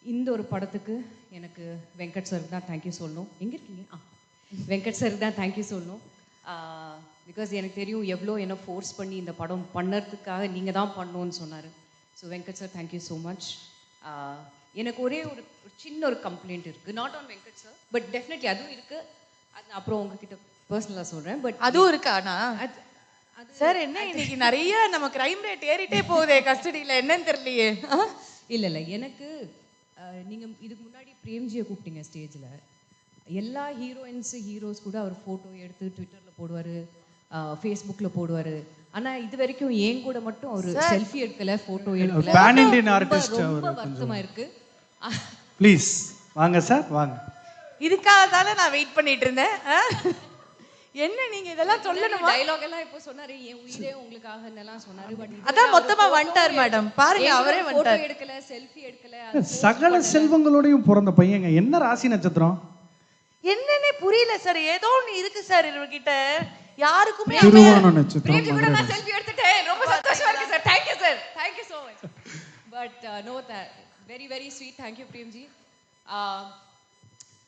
இந்த ஒரு படத்துக்கு எனக்கு வெங்கட் சாருக்கு தான் தேங்க்யூ சொல்லணும். எங்கே இருக்கீங்க? வெங்கட் சாருக்கு தான் தேங்க்யூ சொல்லணும். பிகாஸ் எனக்கு தெரியும் எவ்வளோ என்ன ஃபோர்ஸ் பண்ணி இந்த படம் பண்ணுறதுக்காக நீங்கள் தான் பண்ணணும்னு சொன்னார். So Venkat sir thank you so much. எனக்கு ஒரே ஒரு சின்ன ஒரு கம்ப்ளைண்ட் இருக்குது, not on Venkat sir, but definitely அதுவும் இருக்குது. அது அப்புறம் உங்ககிட்ட பர்சனலாக சொல்கிறேன். பட் அதுவும் இருக்கா? அது சார் என்ன இன்னைக்கு நிறைய நம்ம கிரைம் ரேட் ஏறிட்டே போகுதே கஸ்டடியில், என்னன்னு தெரியலையே. இல்லை எனக்கு நீங்கள் இதுக்கு முன்னாடி பிரேம்ஜியை கூப்பிட்டீங்க ஸ்டேஜில். எல்லா ஹீரோஸ் கூட அவர் ஃபோட்டோ எடுத்து ட்விட்டரில் போடுவார், ஃபேஸ்புக்கில் போடுவார். ஆனால் இது வரைக்கும் ஏன் கூட மட்டும் அவர் செல்ஃபி எடுக்கலை, ஃபோட்டோ எடுக்கல. Fan Indian artist. ரொம்ப வருத்தமாக இருக்குது. ப்ளீஸ் வாங்க சார், வாங்க. இதுக்காக தானே நான் வெயிட் பண்ணிட்டு இருந்தேன். என்ன நீங்க இதெல்லாம் சொல்லணும்? டயலாக் எல்லாம் இப்போ சொன்னாரு, என் உயிரே உங்களுக்காக எல்லாம் சொன்னாரு. பட் அதான் மொத்தமா வந்துட்டார் மேடம், பாருங்க அவரே வந்துட்டார். ஃபோட்டோ எடுக்கல, செல்ஃபி எடுக்கல. சகல செல்வங்களோடையும் பிறந்த பையங்க. என்ன ராசி நட்சத்திரம் என்னன்னே புரியல சார். ஏதோ ஒன்று இருக்கு சார் இவர்கிட்ட, யாருக்குமே. திருவோண நட்சத்திரம். பிரேம்ஜி கூட நான் செல்ஃபி எடுத்துட்டேன், ரொம்ப சந்தோஷமா இருக்கு sir. Thank you sir, thank you so much. But know that very very sweet. Thank you Premji.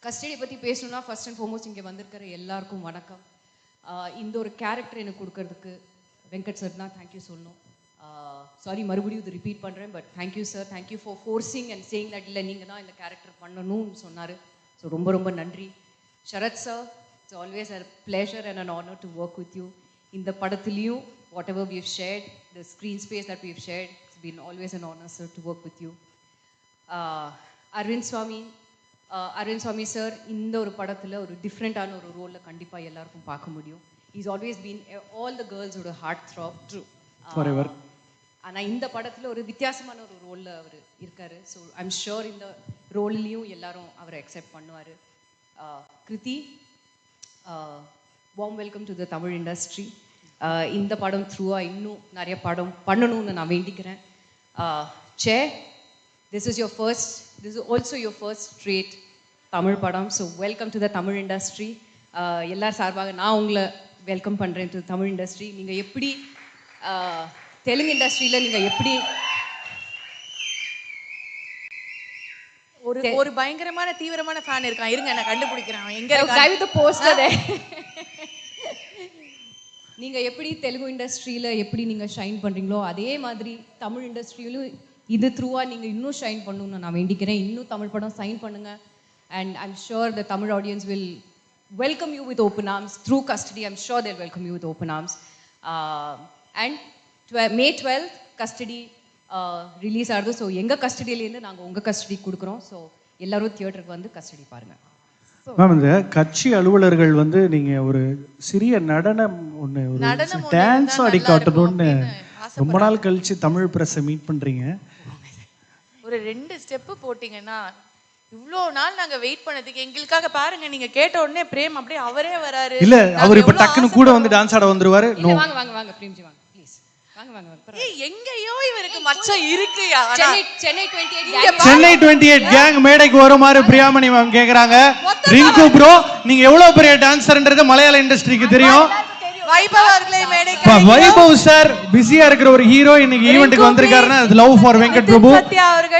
Custody பற்றி பேசணும்னா ஃபர்ஸ்ட் அண்ட் ஃபார்மோஸ்ட் இங்கே வந்திருக்கிற எல்லாருக்கும் வணக்கம். இந்த ஒரு கேரக்டர் எனக்கு கொடுக்கறதுக்கு வெங்கட் சார் தான் தேங்க்யூ சொல்லணும். சாரி மறுபடியும் இது ரிப்பீட் பண்ணுறேன், but thank you sir. Thank you for forcing and saying that இல்லை நீங்கள் தான் இந்த கேரக்டர் பண்ணணும்னு சொன்னார். ஸோ ரொம்ப ரொம்ப நன்றி. Sharath sir, it's always a pleasure and an honour to work with you. இந்த படத்துலேயும் whatever we have shared, the screen space that we have shared, it's been always an honour sir to work with you. Arvind Swamy sir இந்த ஒரு படத்தில் ஒரு டிஃப்ரெண்ட்டான ஒரு ரோலில் கண்டிப்பாக எல்லாருக்கும் பார்க்க முடியும். Is always been all the கேர்ள்ஸோட ஹார்ட் த்ராப். ட்ரூ. ஆனால் இந்த படத்தில் ஒரு வித்தியாசமான ஒரு ரோலில் அவர் இருக்கார். ஸோ ஐம் ஷுர் இந்த ரோல்லையும் எல்லாரும் அவரை அக்செப்ட் பண்ணுவார். Krithi, warm welcome to the Tamil industry. இந்த படம் த்ரூவாக இன்னும் நிறைய படம் பண்ணணும்னு நான் வேண்டிக்கிறேன். சே, this is also your first straight Tamil படம். So welcome to the Tamil industry. எல்லார் சார்பாக நான் உங்களை வெல்கம் பண்ணுறேன் டு தமிழ் இண்டஸ்ட்ரி. நீங்கள் எப்படி தெலுங்கு இண்டஸ்ட்ரியில் நீங்கள் எப்படி ஒரு பயங்கரமான தீவிரமான ஃபேன் இருக்கான், இருங்க நான் கண்டுபிடிக்கிறேன் எங்க போஸ்டர். நீங்கள் எப்படி தெலுங்கு இண்டஸ்ட்ரியில் எப்படி நீங்கள் ஷைன் பண்ணுறீங்களோ அதே மாதிரி தமிழ் இண்டஸ்ட்ரியிலும் இது த்ரூவாக நீங்கள் இன்னும் ஷைன் பண்ணணும்னு நான் வேண்டிக்கிறேன். இன்னும் தமிழ் படம் சைன் பண்ணுங்கள். And I'm sure the Tamil audience will welcome you with open arms through custody. I'm sure they'll welcome you with open arms. And May 12th custody release ஆகுது. ஸோ எங்கள் கஸ்டடியிலேருந்து நாங்கள் உங்கள் கஸ்டடி கொடுக்குறோம். ஸோ எல்லாரும் தியேட்டருக்கு வந்து கஸ்டடி பாருங்கள். மேம், இந்த கட்சி அலுவலர்கள் வந்து நீங்கள் ஒரு சிறிய நடனம் ஒன்று, ஒரு டான்ஸ் ஆடி காட்டணும்னு ரொம்ப நாள் கழிச்சு தமிழ் பிரஸை மீட் பண்ணுறீங்க. ஒரு 2 ஸ்டெப்பு போட்டிங்கன்னா இவ்வளோ நாள் நாங்கள் வெயிட் பண்ணதுக்கு எங்களுக்காக பாருங்க. நீங்க கேட்ட உடனே பிரேம் அப்படியே அவரே வராரு. இல்ல அவர் இப்ப டக்குன்னு கூட வந்து டான்ஸ் ஆட வந்துருவாரு. வாங்க வாங்க வாங்க பிரேம்ஜி வாங்க ப்ளீஸ் வாங்க வாங்க. எங்கேயோ இவருக்கு மச்சம் இருக்கு. சென்னை 28 கேங் மேடைக்கு வருமாறு பிரியாமணி மேம் கேக்குறாங்க. ரிங்கு ப்ரோ, நீங்க எவ்வளவு பெரிய டான்சர்ன்றது மலையாள இண்டஸ்ட்ரிக்கு தெரியும். வைபவ் சார் பிஸியா இருக்கிற ஒரு ஹீரோ இன்னைக்கு ஈவென்ட்க்கு வந்திருக்காருன்னா அது லவ் ஃபார் வெங்கட் பிரபு.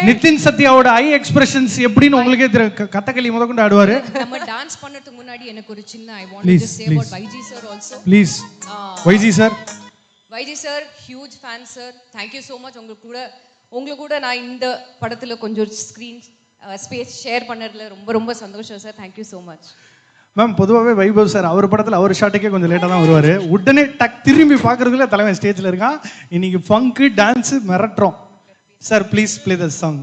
நிதின் சத்யாவோட ஐ எக்ஸ்பிரஷன்ஸ் எப்படின்னு உங்களுக்கே தெரியும். கதகளி முதற்கொண்டு ஆடுவாரு. நம்ம டான்ஸ் பண்ணதுக்கு முன்னாடி எனக்கு ஒரு சின்ன I want to say about YG sir also. Please YG sir huge fan sir. Thank you so much. உங்களுக்கு கூட நான் இந்த படத்தில் கொஞ்சம் ஸ்க்ரீன் ஸ்பேஸ் ஷேர் பண்ணதில் ரொம்ப ரொம்ப சந்தோஷம் sir. Thank you so much. Ma'am, பொதுவாகவே வைபவ் சார் அவர் படத்தில் அவர் ஷாட்டுக்கே கொஞ்சம் லேட்டாக தான் வருவார். உடனே திரும்பி பார்க்கறதுல தலைவன் ஸ்டேஜில் இருக்கான். இன்னைக்கு ஃபங்கு டான்ஸு மிரட்டுறோம். Sir please play the song.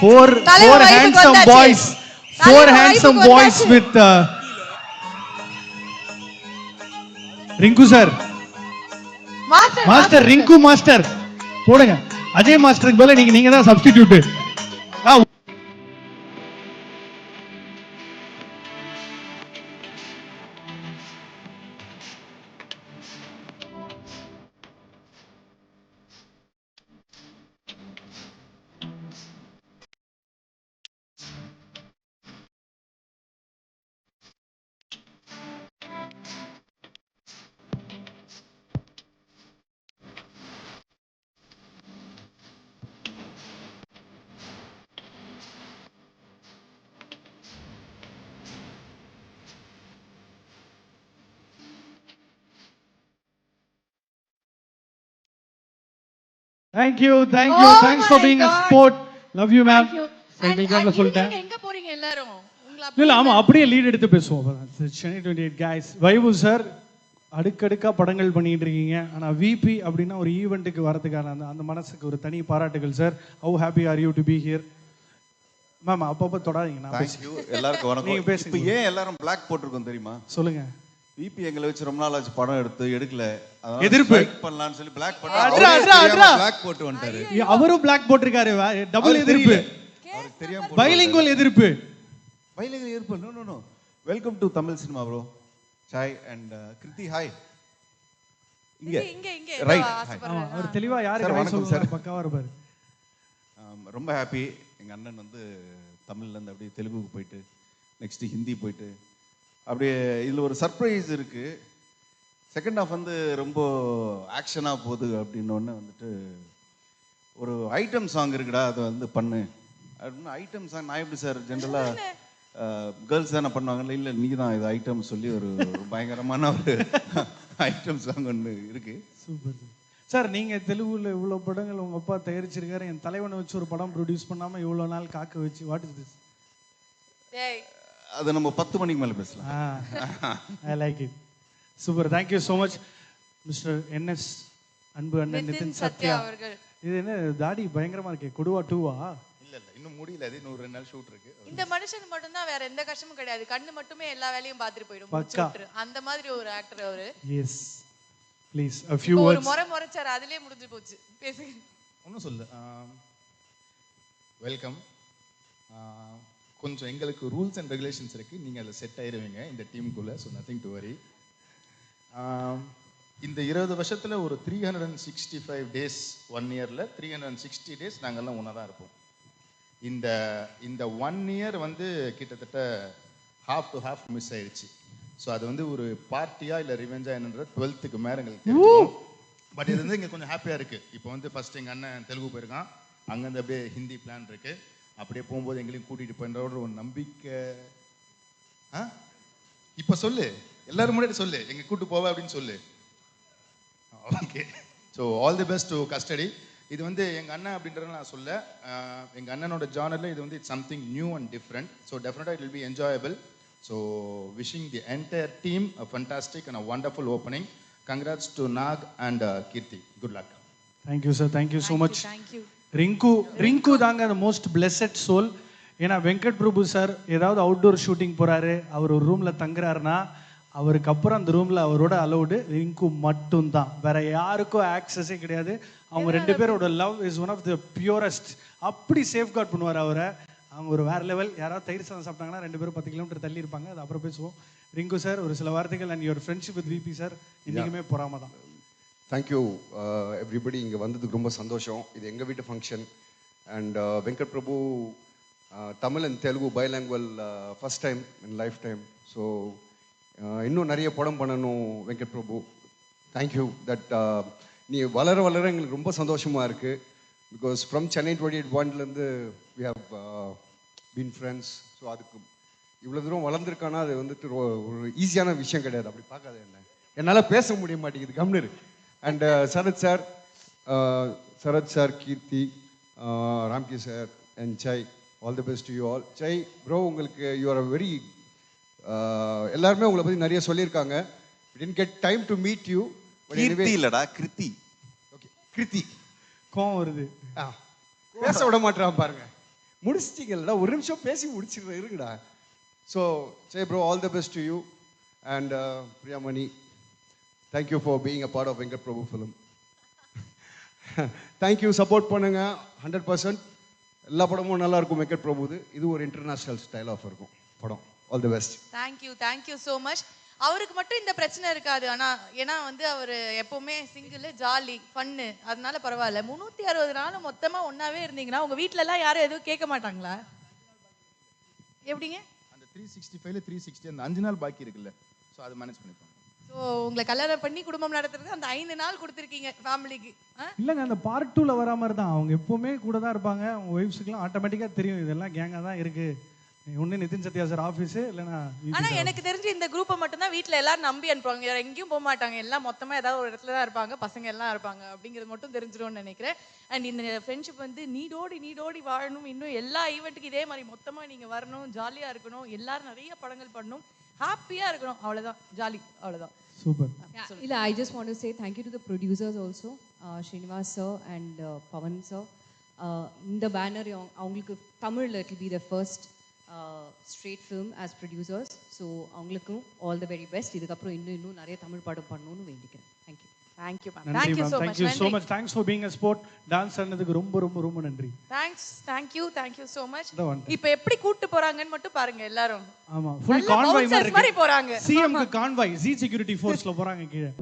Four handsome boys with Ringu sir. Master Ringu master போடுங்க. அஜய் மாஸ்டருக்கு பதிலா நீங்க தான் substitute. Thank you Oh thanks for my being a God. sport love you ma'am And எங்களுக்காக சொல்லிட்டேன் நீங்க எங்க போறீங்க எல்லாரும் உங்களை இல்ல ஆமா அப்படியே லீட் எடுத்து பேசுவோம் சென்னை 28 guys வைபு சார் அடுக்கடுக்கா படங்கள் பண்ணிட்டு இருக்கீங்க ஆனா விபி அப்படின்னா ஒரு ஈவெண்ட்டுக்கு வரதுக்கான அந்த மனசுக்கு ஒரு தனி பாராட்டுகள் sir how happy are you to be here ma'am அப்பப்போ தொடாதீங்க நான் Thank you. எல்லாருக்கும் நீங்க வணக்கம். பேசுங்க. இப்போ ஏன் எல்லாரும் black போட்டிருக்கோம் தெரியுமா? சொல்லுங்க விபி எங்களை வச்சு ரொம்ப நாள் ஆச்சு படம் எடுக்கல. அதனால எதிர்ப்பு. strike பண்ணலாம்னு சொல்லி black அட்ரா, பண்ணா அட்ரா, அட்ரா. black போட்டு வந்துட்டாரு. அவரும் பிளாக் போட்டிருக்காரு டபுள் எதிர்ப்பு அவருக்கு தெரியாம பைலிங்குவல் எதிர்ப்பு பைலிங்குவல் எதிர்ப்பு. No. Welcome to Tamil cinema bro. Sai and Kriti hi. இங்க இங்க ரைட். ஆமா அவர் தெளிவா Sir, யாருக்கு வணக்கம் வணக்கம் sir. சார் பக்காவா இருப்பாரு ரொம்ப ஹாப்பி. எங்க அண்ணன் வந்து தமிழ்ல இருந்து அப்படியே தெலுங்குக்கு போயிட்டு நெக்ஸ்ட் ஹிந்தி போயிட்டு அப்படியே இதுல ஒரு சர்ப்ரைஸ் இருக்கு. செகண்ட் ஹாஃப் வந்து ரொம்ப ஆக்ஷனா போகுது அப்படின்னு ஒன்று வந்துட்டு ஒரு ஐட்டம் சாங் இருக்குடா அதை வந்து பண்ணு அப்படின்னு ஐட்டம் சாங் நான் எப்படி சார் ஜென்ரலாக கேர்ள்ஸ் தானே பண்ணுவாங்கல்ல இல்லை நீ தான் இது ஐட்டம் சொல்லி ஒரு பயங்கரமான ஒரு ஐட்டம் சாங் ஒன்று இருக்கு. சூப்பர் சார் நீங்க தெலுங்குல இவ்வளவு படங்கள் உங்க அப்பா தயாரிச்சிருக்காரு என் தலைவனை வச்சு ஒரு படம் ப்ரொடியூஸ் பண்ணாம இவ்வளவு நாள் காக்க வச்சு வாட் இஸ் திஸ் டேய் அது நம்ம 10 மணிக்கு மேலே பேசலாம். I like it super thank you so much mister NS Anbu அண்ணன் நிதின் சத்யா அவர்கள் இது என்ன தாடி பயங்கரமா இருக்கே கொடுவா டூவா இல்ல இன்னும் முடியல அது இன்னும் 2 நாள் ஷூட் இருக்கு. இந்த மனுஷன் மட்டும் தான் வேற எந்த கஷ்டமும் கிடையாது கண்ணு மட்டுமே எல்லா வேலையும் பார்த்துட்டு போயிடும் பக்கா. முடிச்சு விட்டுரு. அந்த மாதிரி ஒரு ஆக்டர் அவரு எஸ் ப்ளீஸ் a few இப்போ ஒரு words முறைச்சாரு அதுலயே முடிஞ்சு போச்சு பேசுங்க ஒன்றும் சொல்லு வெல்கம். கொஞ்சம் எங்களுக்கு ரூல்ஸ் அண்ட் ரெகுலேஷன்ஸ் இருக்கு நீங்க அதில் செட் ஆயிருவீங்க இந்த டீமுக்குள்ள ஸோ நத்திங் டு வரி. இந்த 20 வருஷத்துல ஒரு 365 டேஸ் 1 இயர்ல 360 டேஸ் நாங்கெல்லாம் ஒன்றா தான் இருப்போம். இந்த 1 இயர் வந்து கிட்டத்தட்ட ஹாஃப் டு ஹாஃப் மிஸ் ஆயிடுச்சு. ஸோ அது வந்து ஒரு பார்ட்டியா இல்லை ரிவெஞ்சா என்னன்ற 12th மேலே எங்களுக்கு தெரியும். பட் இது வந்து இங்கே கொஞ்சம் ஹாப்பியாக இருக்கு. இப்போ வந்து ஃபர்ஸ்ட் எங்கள் அண்ணன் தெலுங்கு போயிருக்கான், அங்கேருந்து அப்படியே ஹிந்தி பிளான் இருக்கு. அப்படியே போகும்போது எங்களையும் கூட்டிட்டு போயின்ற ஒரு நம்பிக்கை. இப்போ சொல்லு எல்லாரும் முன்னாடி சொல்லு எங்க கூட்டு போவ அப்படின்னு சொல்லு. Okay so all the best to custody. இது வந்து எங்கள் அண்ணன் அப்படின்றத நான் சொல்ல எங்கள் அண்ணனோட ஜானரில் இது வந்து it's something new and different. So டெஃபினட்டாக it will be enjoyable. So wishing the entire team a fantastic and a wonderful opening. Congrats to Nag and Keerthi. Good luck. Thank you sir thank you so much thank you Ringu தாங்க அந்த most blessed soul. ஏன்னா Venkat Prabhu sir ஏதாவது outdoor shooting போறாரு அவர் ஒரு ரூம்ல தங்குறாருன்னா அவருக்கு அப்புறம் அந்த ரூம்ல அவரோட அலௌடு ரிங்கு மட்டும்தான், வேற யாருக்கும் ஆக்சஸே கிடையாது. அவங்க 2 பேரோட love is one of the purest. அப்படி சேஃப்கார்ட் பண்ணுவார் அவரை. அவங்க ஒரு வேற லெவல். யாராவது தயிர் சாதம் சாப்பிட்டாங்கன்னா 2 பேரும் 10 கிலோமீட்டர் தள்ளி இருப்பாங்க. அது அப்புறம் பேசுவோம். ரிங்கு சார் ஒரு சில வார்த்தைகள் and your friendship with VP sir இன்னைக்குமே பொறாம தான். Thank you everybody. இங்கே வந்ததுக்கு ரொம்ப சந்தோஷம். இது எங்கள் வீட்டு function. And Venkat Prabhu Tamil and Telugu bilingual first time in lifetime. So இன்னும் நிறைய படம் பண்ணணும் வெங்கட் பிரபு. தேங்க்யூ தட் நீ வளர வளர எங்களுக்கு ரொம்ப சந்தோஷமாக இருக்குது. Because from Chennai 28 we have been friends. So அதுக்கு இவ்வளோ தூரம் வளர்ந்துருக்கானா அது வந்துட்டு ஒரு ஈஸியான விஷயம் கிடையாது. அப்படி பார்க்காத என்ன என்னால் பேச முடிய மாட்டேங்குது கம்னரு. And Sarath sir Keerthi Ramki sir and Jai all the best to you all. Jai bro உங்களுக்கு யூ ஆர் அ வெரி எல்லாருமே உங்களை பற்றி நிறைய சொல்லியிருக்காங்க. we didn't get time to meet you but anyway கீர்த்தி இல்லடா கிருத்தி. ஓகே கிருத்தி கோவம் வருது. பேச விட மாட்டேறான் பாருங்க. முடிச்சிட்டீங்கல்லடா ஒரு நிமிஷம் பேசி முடிச்சிடுற இருக்குடா. So Jai bro all the best to you and Priyamani thank you for being a part of Venkat Prabhu film. Thank you support பண்ணுங்க 100%. எல்லா படமும் நல்லா இருக்கும் வெங்கட் பிரபுது. இது ஒரு இன்டர்நேஷ்னல் ஸ்டைல் ஆஃப் இருக்கும் படம். All the best. Thank you so much. அவருக்கு மட்டும் இந்த பிரச்சனை இருக்காது ஆனா ஏன்னா வந்து அவர் எப்பவுமே சிங்கிள் ஜாலி ஃபன்னு அதனால பரவாயில்ல. 360 நாள் மொத்தமா ஒன்னாவே இருந்தீங்கன்னா உங்க வீட்ல எல்லாம் யாரும் எதுவும் கேட்க மாட்டாங்களா? எப்படிங்க அந்த 365ல 360 அந்த 5 நாள் பாக்கி இருக்குல்ல, ஸோ அதை மேனேஜ் பண்ணிப்பாங்க. ஸோ உங்களை கல்யாணம் பண்ணி குடும்பம் நடத்துறது அந்த 5 நாள் கொடுத்துருக்கீங்க ஃபேமிலிக்கு. இல்லைங்க அந்த பார்ட் 2ல வரா மாதிரி தான் அவங்க எப்பவுமே கூட தான் இருப்பாங்க. அவங்க ஒய்ஃப்ஸுக்குலாம் ஆட்டோமேட்டிக்காக தெரியும் இதெல்லாம் கேங்காக தான் இருக்கு ஒன்று நிதின் சத்யா சார் ஆஃபீஸு இல்லைன்னா ஆனா எனக்கு தெரிஞ்சு இந்த குரூப்பை மட்டும் தான் வீட்ல எல்லாரும் நம்பி அனுப்புவாங்க, வேற எங்கேயும் போக மாட்டாங்க, எல்லாம் மொத்தமா ஏதாவது ஒரு இடத்துல தான் இருப்பாங்க, பசங்க எல்லாம் இருப்பாங்க அப்படிங்கிறது மட்டும் தெரிஞ்சிரும்னு நினைக்கிறேன். அண்ட் இந்த ஃப்ரெண்ட்ஷிப் வந்து நீடோடி வாழணும், இன்னும் எல்லா ஈவெண்ட்டுக்கு இதே மாதிரி மொத்தமா நீங்க வரணும், ஜாலியா இருக்கணும், எல்லாரும் நிறைய படங்கள் பண்ணணும், ஹாப்பியா இருக்கணும், அவ்வளவுதான், ஜாலி, அவ்வளவுதான். சூப்பர். இல்ல, I just want to say thank you to the producers also, Srinivas sir and Pavan sir. இந்த பேனர் அவங்களுக்கு தமிழ்ல it will be their first straight film as producers. So அவங்களுக்கும் ஆல் த வெரி பெஸ்ட். இதுக்கப்புறம் இன்னும் நிறைய தமிழ் படம் பண்ணணும்னு வேண்டிக்கிறேன். தேங்க்யூ. Thank you ma'am. நன்றி thank you ma'am. So thank you much. So much. Thanks for being a sport. Dance ஆனதுக்கு ரொம்ப ரொம்ப ரொம்ப நன்றி. Thank you so much. இதோ வந்துட்டேன். இப்போ எப்படி கூட்டு போறாங்கன்னு மட்டும் பாருங்க எல்லாரும். ஆமா, ஃபுல் நல்ல கான்வாய் bouncers மாதிரி போறாங்க. சிஎம்க்கு கான்வாய் ஜி செக்யூரிட்டி ஃபோர்ஸ்ல போறாங்க கீழே.